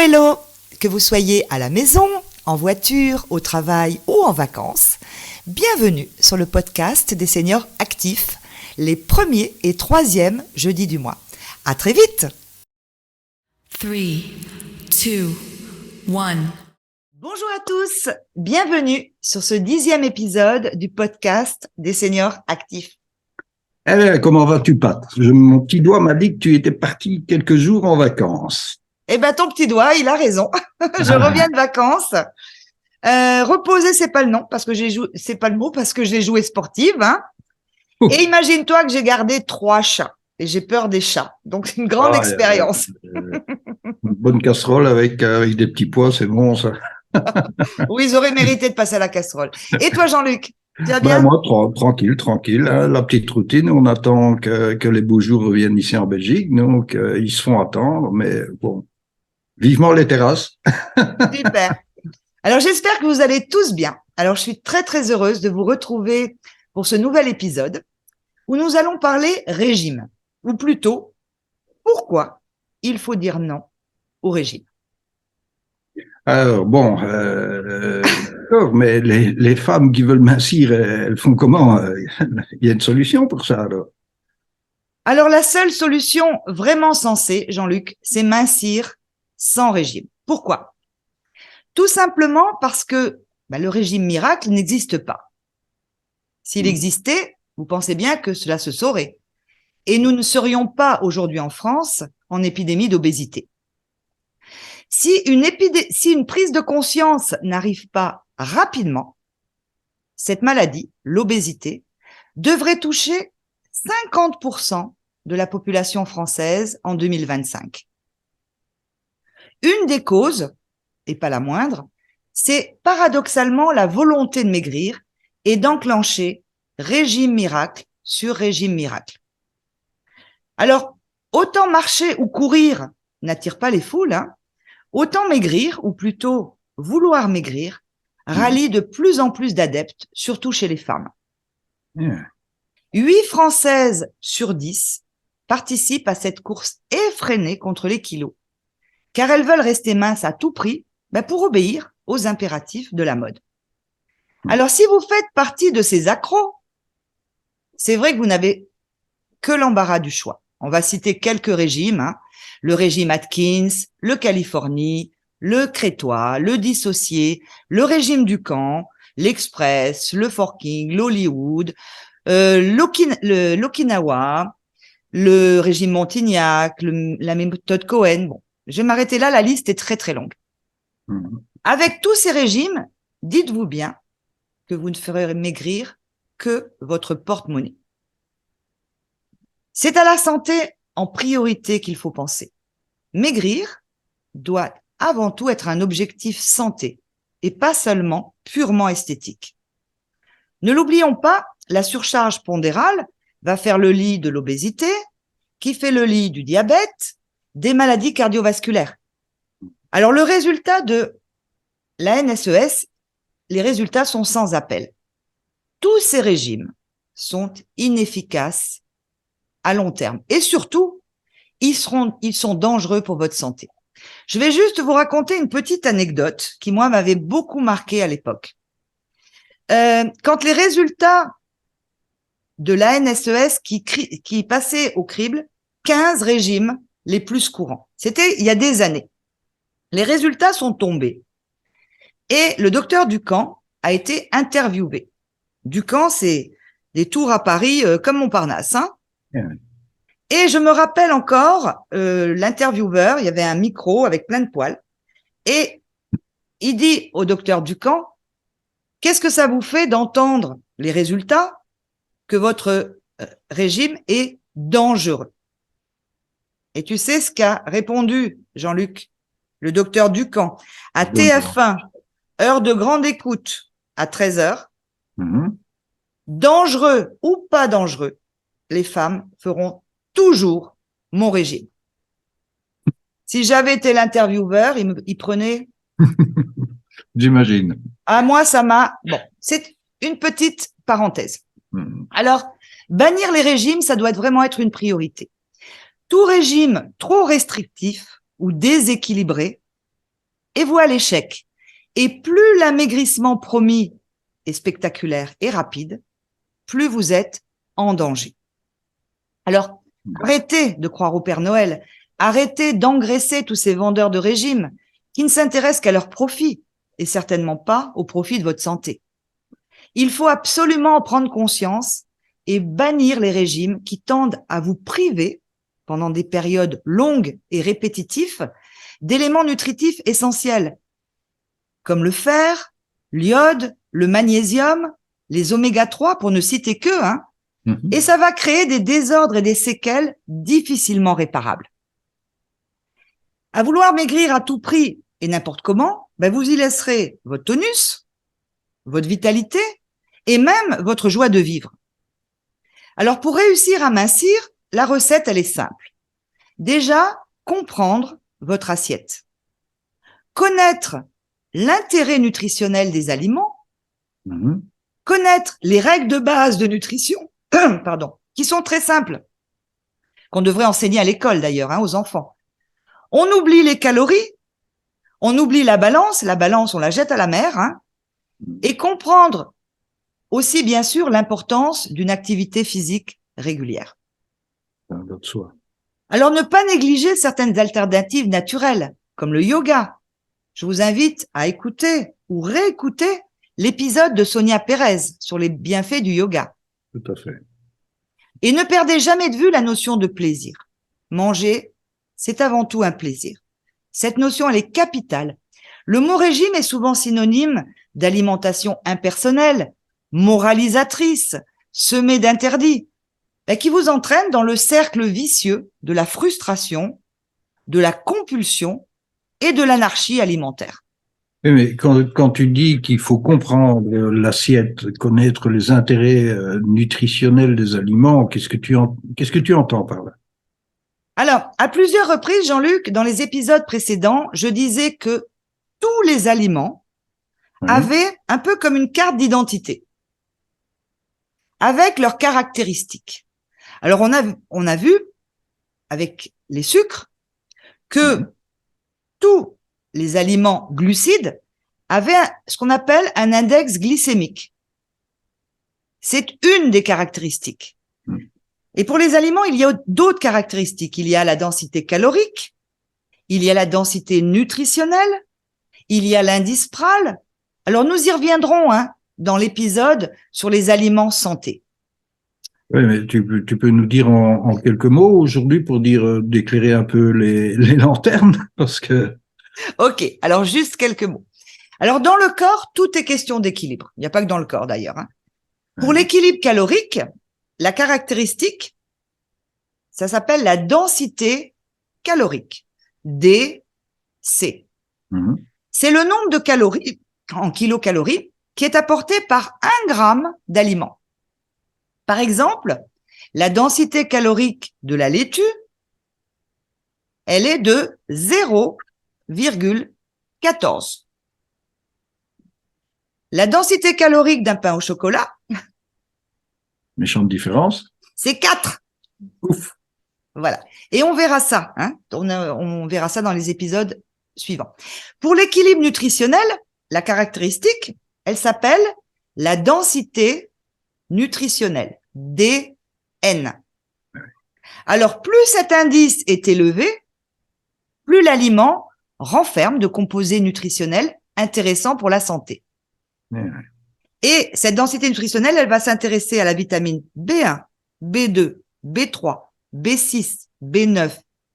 Hello! Que vous soyez à la maison, en voiture, au travail ou en vacances, bienvenue sur le podcast des seniors actifs, les premiers et troisièmes jeudis du mois. À très vite! 3, 2, 1. Bonjour à tous, bienvenue sur ce 10e épisode du podcast des seniors actifs. Eh, comment vas-tu, Pat? Mon petit doigt m'a dit que tu étais parti quelques jours en vacances. Eh ben, ton petit doigt, il a raison. Je reviens de vacances. Reposer, c'est pas le nom parce que c'est pas le mot parce que j'ai joué sportive, hein. Et imagine-toi que j'ai gardé 3 chats et j'ai peur des chats. Donc, c'est une grande expérience. Une bonne casserole avec des petits pois, c'est bon, ça. Oui, ils auraient mérité de passer à la casserole. Et toi, Jean-Luc, tu vas bien? Moi, tranquille, hein, la petite routine. On attend que les beaux jours reviennent ici en Belgique, donc ils se font attendre, mais bon, vivement les terrasses. Super. Alors, j'espère que vous allez tous bien. Alors, je suis très, très heureuse de vous retrouver pour ce nouvel épisode où nous allons parler régime, ou plutôt, pourquoi il faut dire non au régime. Alors, bon, d'accord, mais les femmes qui veulent mincir, elles font comment? Il y a une solution pour ça, alors. Alors, la seule solution vraiment sensée, Jean-Luc, c'est mincir sans régime. Pourquoi? Tout simplement parce que le régime miracle n'existe pas. S'il existait, vous pensez bien que cela se saurait. Et nous ne serions pas aujourd'hui en France en épidémie d'obésité. Si une prise de conscience n'arrive pas rapidement, cette maladie, l'obésité, devrait toucher 50% de la population française en 2025. Une des causes, et pas la moindre, c'est paradoxalement la volonté de maigrir et d'enclencher régime miracle sur régime miracle. Alors, autant marcher ou courir n'attire pas les foules, hein, autant maigrir, ou plutôt vouloir maigrir, rallie de plus en plus d'adeptes, surtout chez les femmes. 8 Françaises sur 10 participent à cette course effrénée contre les kilos, car elles veulent rester minces à tout prix pour obéir aux impératifs de la mode. Alors, si vous faites partie de ces accros, c'est vrai que vous n'avez que l'embarras du choix. On va citer quelques régimes, hein. Le régime Atkins, le Californie, le crétois, le dissocié, le régime du camp, l'express, le forking, l'Hollywood, l'Okinawa, le régime Montignac, la méthode Cohen. Bon, je vais m'arrêter là, la liste est très très longue. Avec tous ces régimes, dites-vous bien que vous ne ferez maigrir que votre porte-monnaie. C'est à la santé en priorité qu'il faut penser. Maigrir doit avant tout être un objectif santé et pas seulement purement esthétique. Ne l'oublions pas, la surcharge pondérale va faire le lit de l'obésité, qui fait le lit du diabète, des maladies cardiovasculaires. Alors, le résultat de la NSES, les résultats sont sans appel. Tous ces régimes sont inefficaces à long terme. Et surtout, ils sont dangereux pour votre santé. Je vais juste vous raconter une petite anecdote qui, moi, m'avait beaucoup marqué à l'époque. Quand les résultats de la NSES qui passaient au crible, 15 régimes les plus courants. C'était il y a des années. Les résultats sont tombés. Et le docteur Ducamp a été interviewé. Ducamp, c'est des tours à Paris comme Montparnasse, hein. Et je me rappelle encore, l'intervieweur, il y avait un micro avec plein de poils, et il dit au docteur Ducamp, qu'est-ce que ça vous fait d'entendre les résultats que votre régime est dangereux? Et tu sais ce qu'a répondu Jean-Luc, le docteur Ducamp, à TF1, heure de grande écoute, à 13h, dangereux ou pas dangereux, les femmes feront toujours mon régime. Si j'avais été l'intervieweur, il prenait... J'imagine. À moi, ça m'a... Bon, c'est une petite parenthèse. Alors, bannir les régimes, ça doit vraiment être une priorité. Tout régime trop restrictif ou déséquilibré et voie à l'échec. Et plus l'amaigrissement promis est spectaculaire et rapide, plus vous êtes en danger. Alors, arrêtez de croire au Père Noël, arrêtez d'engraisser tous ces vendeurs de régimes qui ne s'intéressent qu'à leur profit et certainement pas au profit de votre santé. Il faut absolument en prendre conscience et bannir les régimes qui tendent à vous priver, pendant des périodes longues et répétitives, d'éléments nutritifs essentiels, comme le fer, l'iode, le magnésium, les oméga-3, pour ne citer que, hein, et ça va créer des désordres et des séquelles difficilement réparables. À vouloir maigrir à tout prix et n'importe comment, vous y laisserez votre tonus, votre vitalité et même votre joie de vivre. Alors, pour réussir à mincir, la recette, elle est simple. Déjà, comprendre votre assiette. Connaître l'intérêt nutritionnel des aliments. Connaître les règles de base de nutrition, qui sont très simples, qu'on devrait enseigner à l'école d'ailleurs, aux enfants. On oublie les calories, on oublie la balance on la jette à la mer, et comprendre aussi bien sûr l'importance d'une activité physique régulière. Alors ne pas négliger certaines alternatives naturelles, comme le yoga. Je vous invite à écouter ou réécouter l'épisode de Sonia Pérez sur les bienfaits du yoga. Tout à fait. Et ne perdez jamais de vue la notion de plaisir. Manger, c'est avant tout un plaisir. Cette notion, elle est capitale. Le mot régime est souvent synonyme d'alimentation impersonnelle, moralisatrice, semée d'interdits, qui vous entraîne dans le cercle vicieux de la frustration, de la compulsion et de l'anarchie alimentaire. Oui, mais quand tu dis qu'il faut comprendre l'assiette, connaître les intérêts nutritionnels des aliments, qu'est-ce que tu entends par là? Alors, à plusieurs reprises, Jean-Luc, dans les épisodes précédents, je disais que tous les aliments avaient un peu comme une carte d'identité, avec leurs caractéristiques. Alors, on a vu, avec les sucres, que tous les aliments glucides avaient ce qu'on appelle un index glycémique. C'est une des caractéristiques. Et pour les aliments, il y a d'autres caractéristiques. Il y a la densité calorique, il y a la densité nutritionnelle, il y a l'indice PRAL. Alors, nous y reviendrons dans l'épisode sur les aliments santé. Oui, mais tu peux nous dire en quelques mots aujourd'hui pour d'éclairer un peu les lanternes, parce que... Ok, alors juste quelques mots. Alors, dans le corps, tout est question d'équilibre. Il n'y a pas que dans le corps d'ailleurs. Pour l'équilibre calorique, la caractéristique, ça s'appelle la densité calorique, DC. C'est le nombre de calories en kilocalories qui est apporté par 1 gramme d'aliment. Par exemple, la densité calorique de la laitue, elle est de 0,14. La densité calorique d'un pain au chocolat, méchante différence, c'est 4. Ouf. Voilà. Et on verra ça, on verra ça dans les épisodes suivants. Pour l'équilibre nutritionnel, la caractéristique, elle s'appelle la densité nutritionnelle, DN. Alors, plus cet indice est élevé, plus l'aliment renferme de composés nutritionnels intéressants pour la santé. Et cette densité nutritionnelle, elle va s'intéresser à la vitamine B1, B2, B3, B6, B9,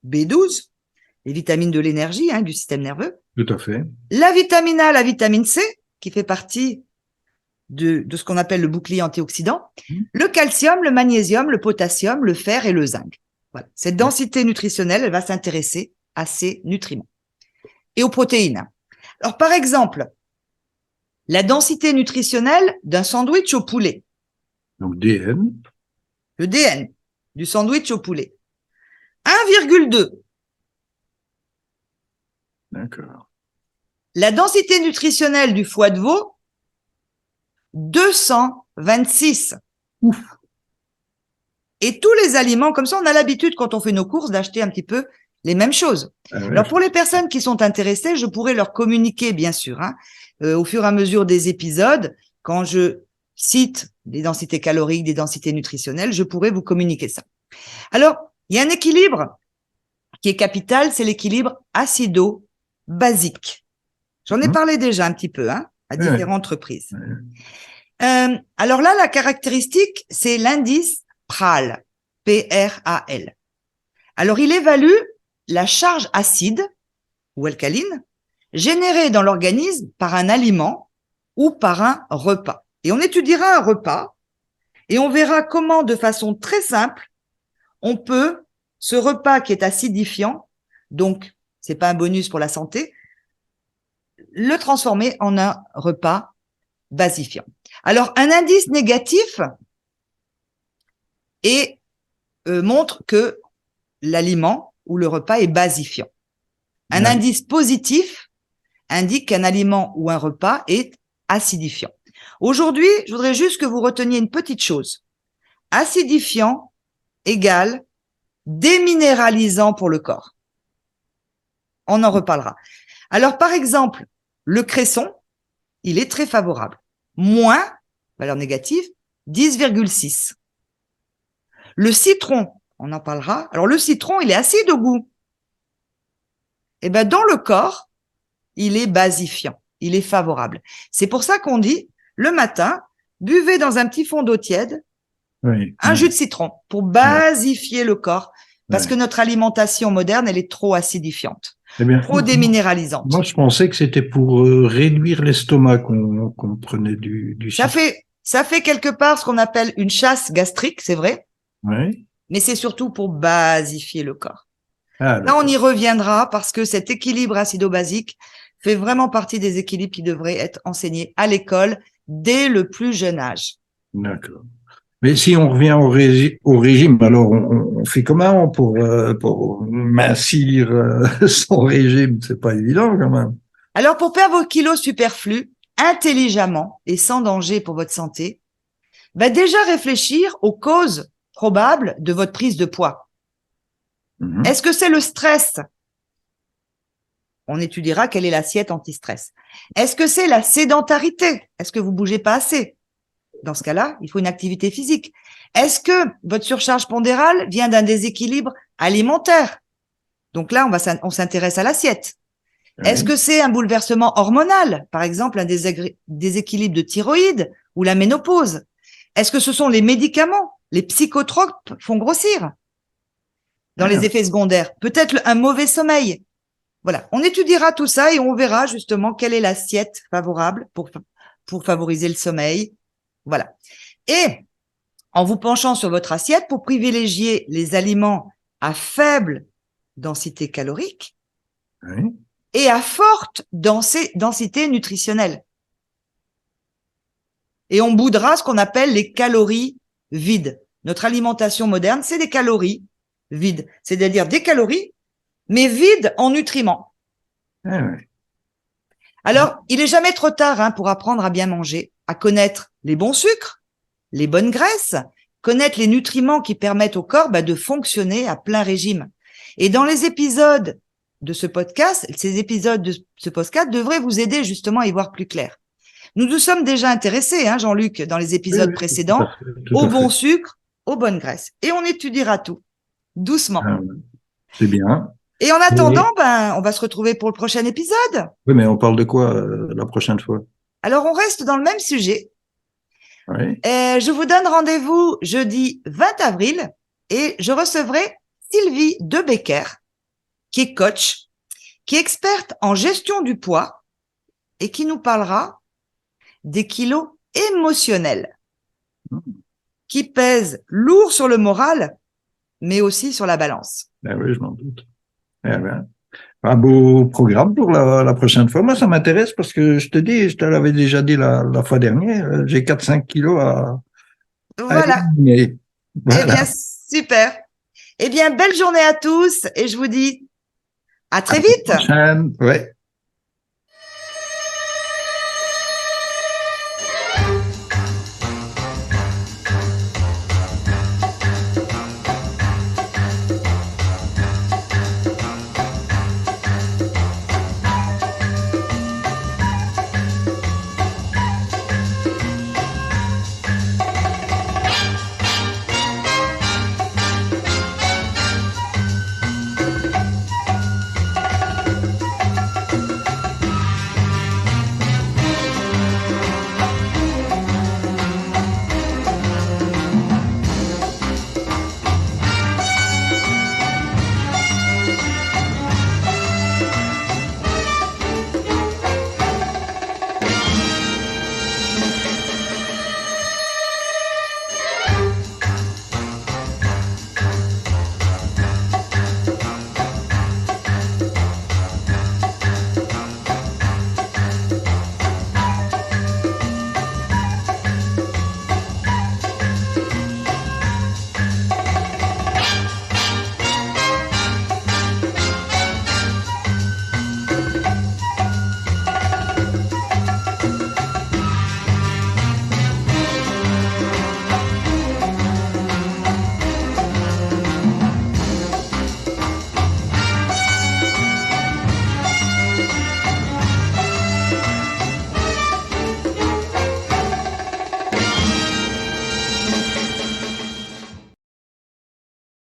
B12, les vitamines de l'énergie, du système nerveux. Tout à fait. La vitamine A, la vitamine C, qui fait partie de ce qu'on appelle le bouclier antioxydant, le calcium, le magnésium, le potassium, le fer et le zinc. Voilà. Cette densité nutritionnelle, elle va s'intéresser à ces nutriments. Et aux protéines. Alors, par exemple, la densité nutritionnelle d'un sandwich au poulet. Donc, DN. Le DN du sandwich au poulet. 1,2. D'accord. La densité nutritionnelle du foie de veau, 226. Ouf. Et tous les aliments, comme ça, on a l'habitude, quand on fait nos courses, d'acheter un petit peu les mêmes choses. Ah ouais, Alors, pour les personnes qui sont intéressées, je pourrais leur communiquer, bien sûr, au fur et à mesure des épisodes, quand je cite des densités caloriques, des densités nutritionnelles, je pourrais vous communiquer ça. Alors, il y a un équilibre qui est capital, c'est l'équilibre acido-basique. J'en ai parlé déjà un petit peu, à différentes reprises. Alors là, la caractéristique, c'est l'indice PRAL, P-R-A-L. Alors, il évalue la charge acide ou alcaline générée dans l'organisme par un aliment ou par un repas. Et on étudiera un repas et on verra comment, de façon très simple, on peut, ce repas qui est acidifiant, donc c'est pas un bonus pour la santé, le transformer en un repas basifiant. Alors, un indice négatif montre que l'aliment ou le repas est basifiant. Un indice positif indique qu'un aliment ou un repas est acidifiant. Aujourd'hui, je voudrais juste que vous reteniez une petite chose. Acidifiant égale déminéralisant pour le corps. On en reparlera. Alors, par exemple, le cresson, il est très favorable. Moins, valeur négative, 10,6. Le citron, on en parlera. Alors, le citron, il est acide au goût. Eh bien, dans le corps, il est basifiant. Il est favorable. C'est pour ça qu'on dit, le matin, buvez dans un petit fond d'eau tiède un jus de citron pour basifier le corps, parce que notre alimentation moderne, elle est trop acidifiante, trop déminéralisante. Moi, je pensais que c'était pour réduire l'estomac qu'on prenait du citron. Ça fait quelque part ce qu'on appelle une chasse gastrique, c'est vrai, Oui. mais c'est surtout pour basifier le corps. Ah, là, on y reviendra parce que cet équilibre acido-basique fait vraiment partie des équilibres qui devraient être enseignés à l'école dès le plus jeune âge. D'accord. Mais si on revient au régime, alors on fait comment pour mincir son régime? C'est pas évident quand même. Alors, pour perdre vos kilos superflus, intelligemment et sans danger pour votre santé, déjà réfléchir aux causes probables de votre prise de poids. Est-ce que c'est le stress? On étudiera quelle est l'assiette anti-stress. Est-ce que c'est la sédentarité? Est-ce que vous bougez pas assez? Dans ce cas-là, il faut une activité physique. Est-ce que votre surcharge pondérale vient d'un déséquilibre alimentaire? Donc là, on s'intéresse à l'assiette. Est-ce que c'est un bouleversement hormonal? Par exemple, un déséquilibre de thyroïde ou la ménopause? Est-ce que ce sont les médicaments? Les psychotropes font grossir dans les effets secondaires. Peut-être un mauvais sommeil. Voilà, on étudiera tout ça et on verra justement quelle est l'assiette favorable pour favoriser le sommeil. Voilà. Et en vous penchant sur votre assiette pour privilégier les aliments à faible densité calorique et à forte densité nutritionnelle. Et on boudera ce qu'on appelle les calories vides. Notre alimentation moderne, c'est des calories vides, c'est-à-dire des calories, mais vides en nutriments. Alors, il est jamais trop tard pour apprendre à bien manger, à connaître les bons sucres, les bonnes graisses, connaître les nutriments qui permettent au corps de fonctionner à plein régime. Et dans les épisodes de ce podcast, ces épisodes de ce podcast devraient vous aider justement à y voir plus clair. Nous nous sommes déjà intéressés, Jean-Luc, dans les épisodes précédents, au bon sucre, aux bonnes graisses. Et on étudiera tout, doucement. C'est bien. Et en attendant, on va se retrouver pour le prochain épisode. Oui, mais on parle de quoi la prochaine fois? Alors, on reste dans le même sujet. Oui. Je vous donne rendez-vous jeudi 20 avril et je recevrai Sylvie Debecker, qui est coach, qui est experte en gestion du poids et qui nous parlera des kilos émotionnels qui pèsent lourd sur le moral, mais aussi sur la balance. Oui, je m'en doute. Un beau programme pour la prochaine fois. Moi, ça m'intéresse parce que je te l'avais déjà dit la fois dernière, j'ai 4-5 kilos à éliminer. Voilà. Eh bien, super. Eh bien, belle journée à tous et je vous dis à très vite. À la prochaine. Ouais.